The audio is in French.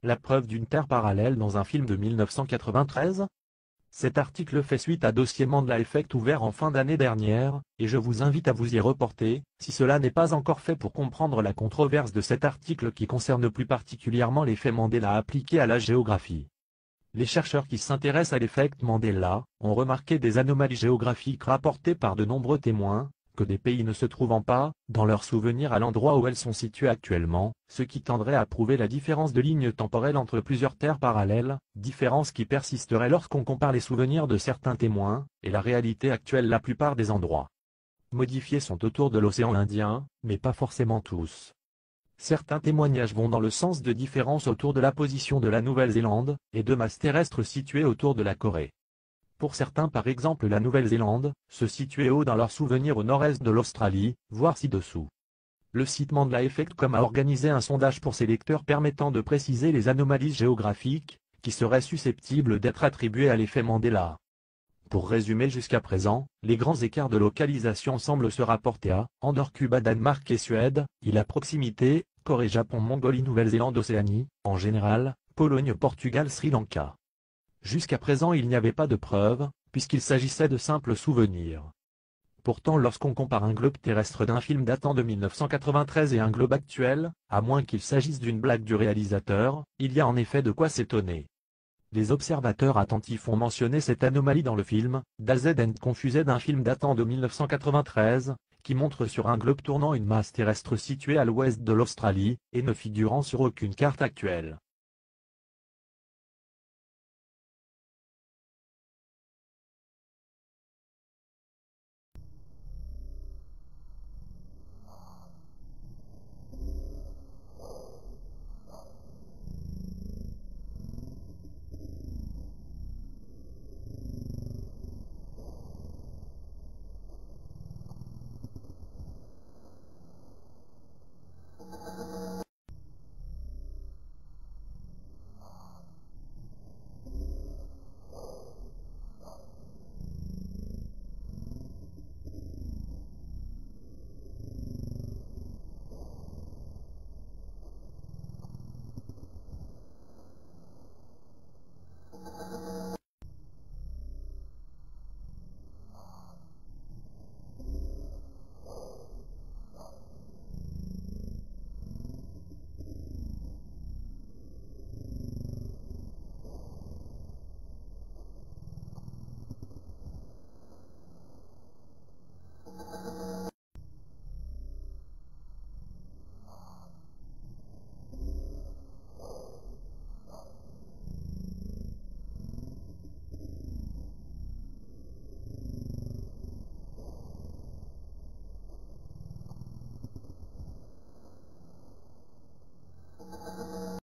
la preuve d'une Terre parallèle dans un film de 1993? Cet article fait suite à Dossier Mandela Effect ouvert en fin d'année dernière, et je vous invite à vous y reporter, si cela n'est pas encore fait pour comprendre la controverse de cet article qui concerne plus particulièrement l'effet Mandela appliqué à la géographie. Les chercheurs qui s'intéressent à l'effet Mandela ont remarqué des anomalies géographiques rapportées par de nombreux témoins, que des pays ne se trouvant pas, dans leurs souvenirs à l'endroit où elles sont situées actuellement, ce qui tendrait à prouver la différence de ligne temporelle entre plusieurs terres parallèles, différence qui persisterait lorsqu'on compare les souvenirs de certains témoins, et la réalité actuelle. La plupart des endroits modifiés sont autour de l'océan Indien, mais pas forcément tous. Certains témoignages vont dans le sens de différences autour de la position de la Nouvelle-Zélande, et de masses terrestres situées autour de la Corée. Pour certains, par exemple la Nouvelle-Zélande, se situait haut dans leurs souvenirs au nord-est de l'Australie, voire ci-dessous. Le site Mandela Effect.com a organisé un sondage pour ses lecteurs permettant de préciser les anomalies géographiques, qui seraient susceptibles d'être attribuées à l'effet Mandela. Pour résumer, jusqu'à présent, les grands écarts de localisation semblent se rapporter à Andorre, Cuba, Danemark et Suède, îles à proximité, Corée, Japon, Mongolie, Nouvelle-Zélande, Océanie, en général, Pologne, Portugal, Sri Lanka. Jusqu'à présent, il n'y avait pas de preuves, puisqu'il s'agissait de simples souvenirs. Pourtant, lorsqu'on compare un globe terrestre d'un film datant de 1993 et un globe actuel, à moins qu'il s'agisse d'une blague du réalisateur, il y a en effet de quoi s'étonner. Les observateurs attentifs ont mentionné cette anomalie dans le film, Dazed and Confused, d'un film datant de 1993, qui montre sur un globe tournant une masse terrestre située à l'ouest de l'Australie, et ne figurant sur aucune carte actuelle.